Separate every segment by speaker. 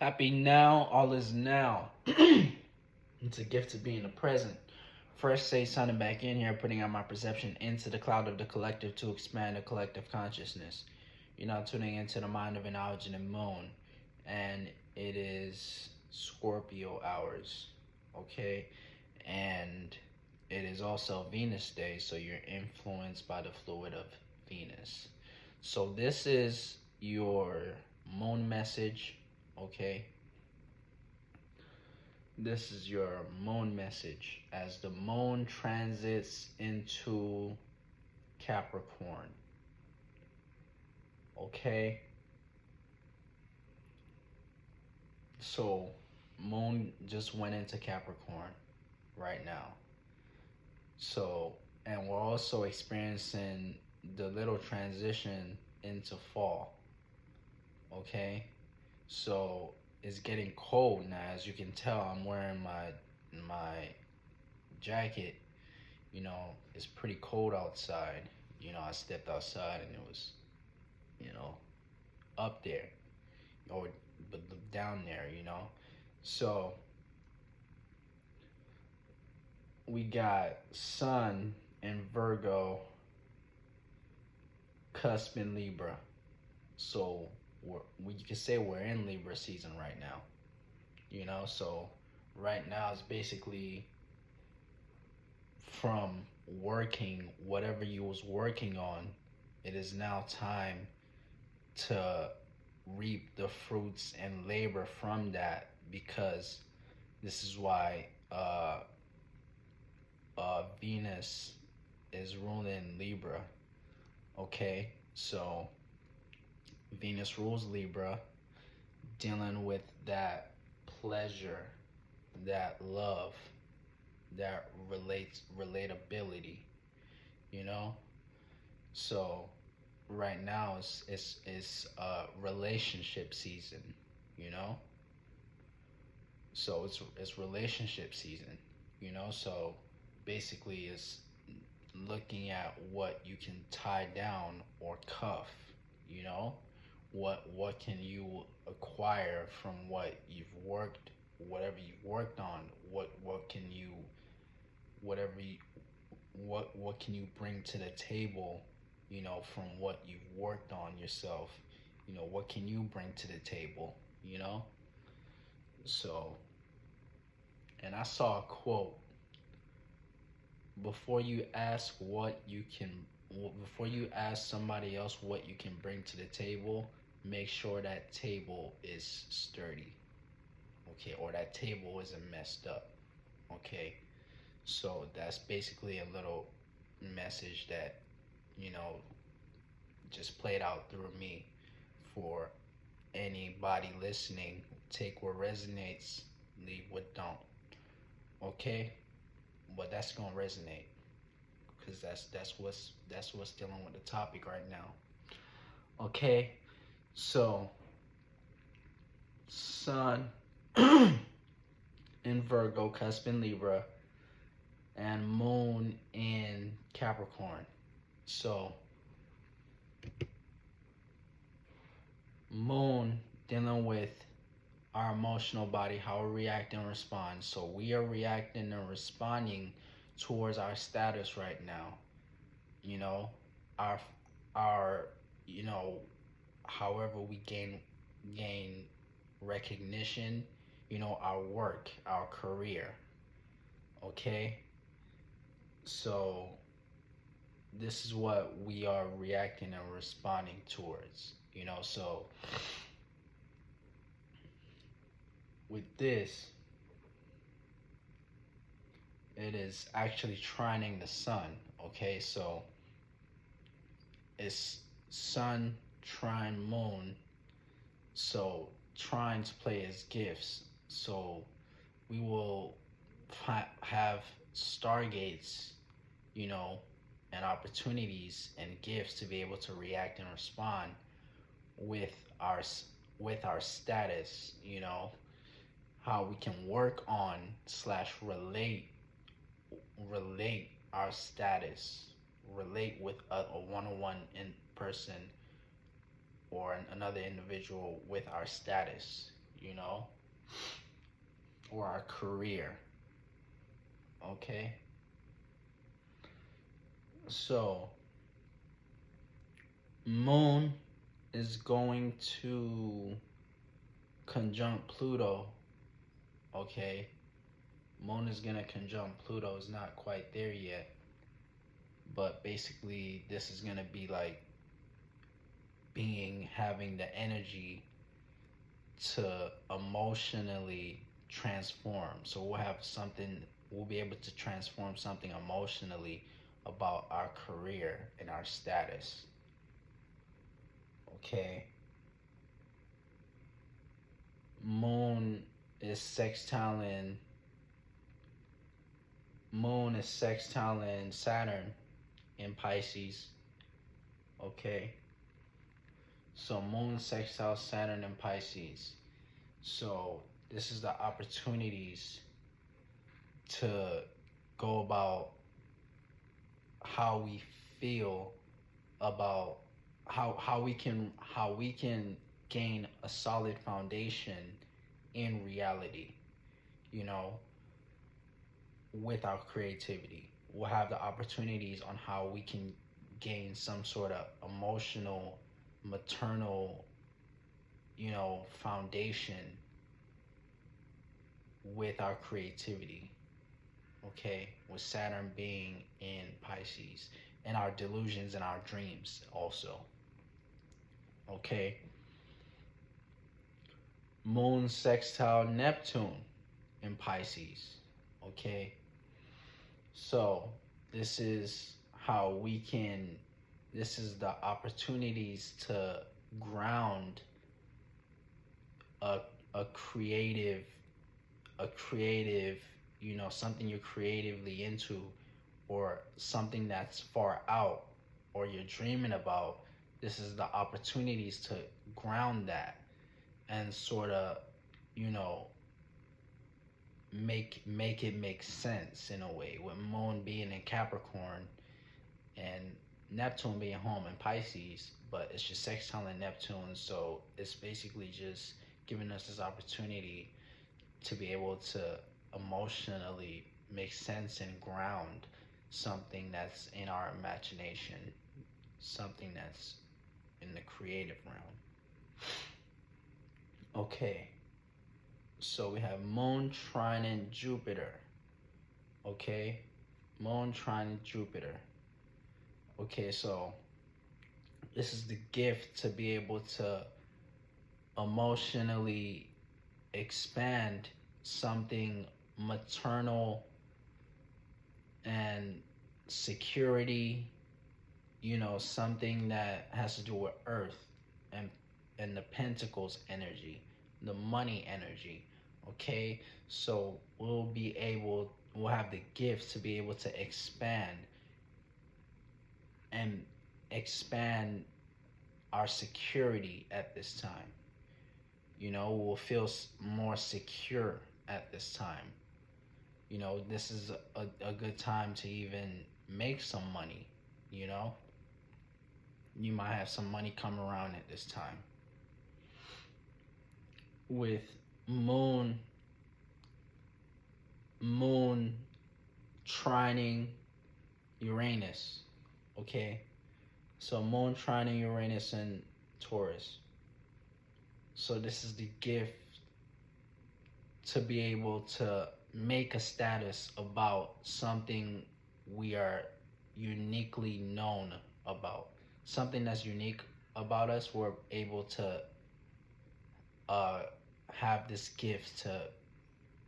Speaker 1: Happy now, all is now. It's a gift to be in the present. First, say something back in here, putting out my perception into the cloud of the collective to expand the collective consciousness. You're now tuning into the mind of an knowledge and a moon, and it is Scorpio hours, okay? And it is also Venus Day, so you're influenced by the fluid of Venus. So this is your moon message, okay? This is your moon message as the moon transits into Capricorn, okay? So moon just went into Capricorn right now. So, and we're also experiencing the little transition into fall, okay? So it's getting cold now. As you can tell, I'm wearing my jacket. You know, it's pretty cold outside. You know, I stepped outside and it was, you know, up there or down there, you know. So we got Sun in Virgo, cusp in Libra. So you can say we're in Libra season right now. You know, so right now it's basically from working whatever you was working on, it is now time to reap the fruits and labor from that, because this is why Venus is ruling Libra. Okay, so Venus rules Libra, dealing with that pleasure, that love, that relatability, you know. So right now it's relationship season, you know. So it's relationship season, you know. So basically it's looking at what you can tie down or cuff, you know. What can you acquire from what you've worked, whatever you've worked on? What can you, whatever you, what can you bring to the table, you know, from what you've worked on yourself? You know, what can you bring to the table, you know? So, and I saw a quote: before you ask before you ask somebody else what you can bring to the table, make sure that table is sturdy, okay, or that table isn't messed up, okay. So that's basically a little message that, you know, just played out through me for anybody listening. Take what resonates, leave what don't, okay. But that's gonna resonate because that's what's dealing with the topic right now, okay. So Sun in Virgo, cusp in Libra, and Moon in Capricorn. So Moon dealing with our emotional body, how we react and respond. So we are reacting and responding towards our status right now. You know, our our you know, however we gain recognition, you know, our work, our career. Okay? So this is what we are reacting and responding towards, you know. So with this, it is actually trining the sun, okay. So it's sun trine moon, so trines play as gifts. So we will have stargates, you know, and opportunities and gifts to be able to react and respond with our with our status, you know, how we can work on slash relate our status, relate with a one-on-one in person or another individual with our status, you know, or our career. Okay? So, Moon is going to conjunct Pluto. Okay? Moon is going to conjunct Pluto. It's not quite there yet. But basically, this is going to be like having the energy to emotionally transform. So we'll be able to transform something emotionally about our career and our status. Okay. Moon is sextiling Saturn in Pisces. Okay. So Moon sextile Saturn in Pisces. So this is the opportunities to go about how we feel about how we can gain a solid foundation in reality, you know, with our creativity. We'll have the opportunities on how we can gain some sort of emotional, maternal, you know, foundation with our creativity. Okay, with Saturn being in Pisces, and our delusions and our dreams also. Okay, Moon sextile Neptune in Pisces. Okay, so this is this is the opportunities to ground a, a creative, you know, something you're creatively into, or something that's far out, or you're dreaming about. This is the opportunities to ground that and sort of, you know, make it make sense in a way, with Moon being in Capricorn and Neptune being home in Pisces. But it's just sextile in Neptune, so it's basically just giving us this opportunity to be able to emotionally make sense and ground something that's in our imagination, something that's in the creative realm. Okay, so we have Moon trine in Jupiter. Okay, Moon trine Jupiter. Okay, so this is the gift to be able to emotionally expand something maternal and security, you know, something that has to do with earth and the pentacles energy, the money energy. Okay, so we'll have the gift to be able to expand our security at this time. You know, we'll feel more secure at this time. You know, this is a good time to even make some money. You know, you might have some money come around at this time. With Moon trining Uranus. Okay, so Moon trining Uranus and Taurus. So this is the gift to be able to make a status about something we are uniquely known about. Something that's unique about us, we're able to have this gift to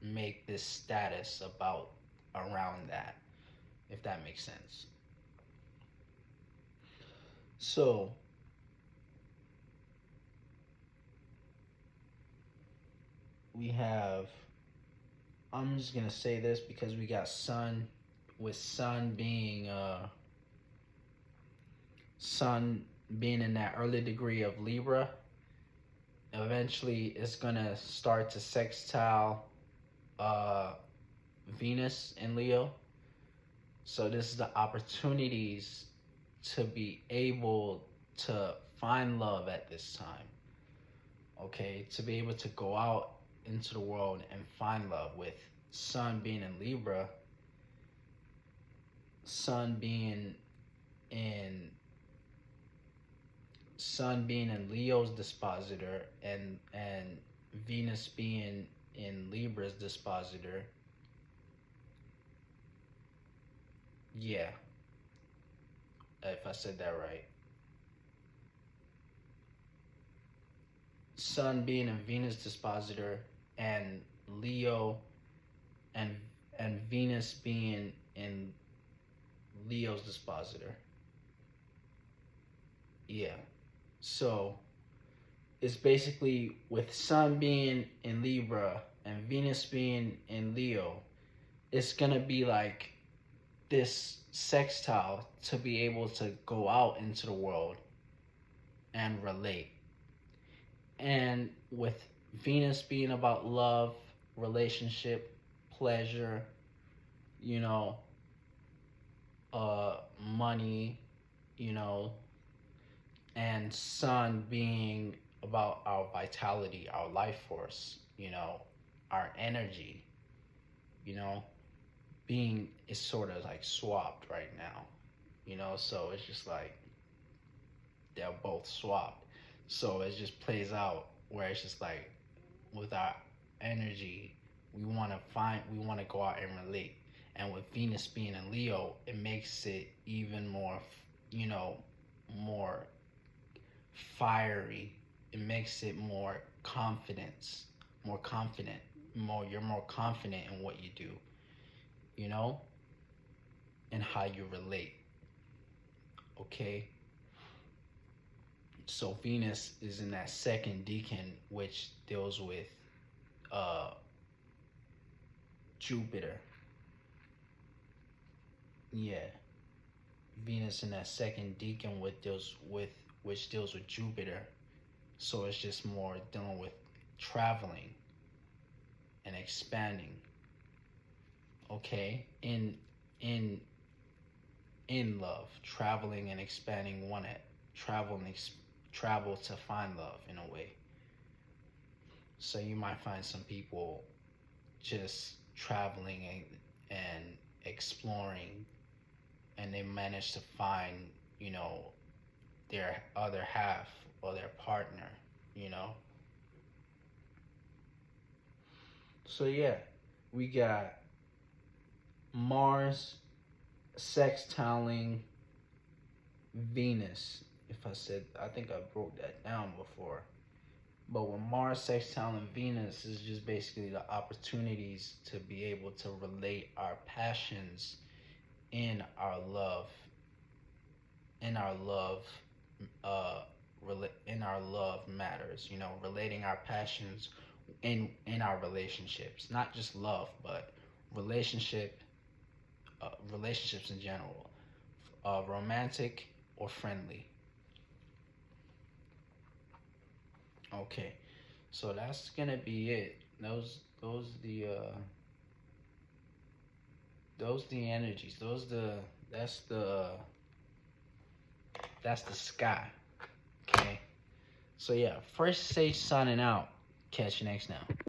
Speaker 1: make this status about around that, if that makes sense. So we have, I'm just gonna say this because we got Sun, with Sun being in that early degree of Libra. Eventually it's gonna start to sextile Venus in Leo. So this is the opportunities to be able to find love at this time. okay, to be able to go out into the world and find love. With Sun being in Libra, Sun being in Sun being in Leo's dispositor, and Venus being in Libra's dispositor. Yeah, if I said that right. Sun being in Venus dispositor, and Leo and and Venus being in Leo's dispositor. Yeah. So it's basically with Sun being in Libra and Venus being in Leo, it's gonna be like this sextile to be able to go out into the world and relate. And with Venus being about love, relationship, pleasure, you know, money, you know, and Sun being about our vitality, our life force, you know, our energy, you know, being is sort of like swapped right now, you know, so it's just like they're both swapped. So it just plays out where it's just like with our energy, we want to go out and relate. And with Venus being in Leo, it makes it even more, you know, more fiery. It makes it more confidence, more confident, you're more confident in what you do, you know, and how you relate. Okay? So Venus is in that second decan, which deals with uh Jupiter. Yeah. Venus in that second decan which deals with Jupiter. So it's just more dealing with traveling and expanding. Okay? In in love, traveling and expanding one at travel to find love in a way. So you might find some people just traveling and exploring, and they manage to find, you know, their other half or their partner, you know. So yeah, we got Mars sextiling Venus. I think I broke that down before. But with Mars sextiling Venus is just basically the opportunities to be able to relate our passions in our love, in our love, uh, in our love matters. You know, relating our passions in our relationships, not just love, but relationship, relationships in general, romantic or friendly. Okay, so that's gonna be it. Those the energies. That's the that's the sky. Okay. So yeah, first say signing out. Catch you next now.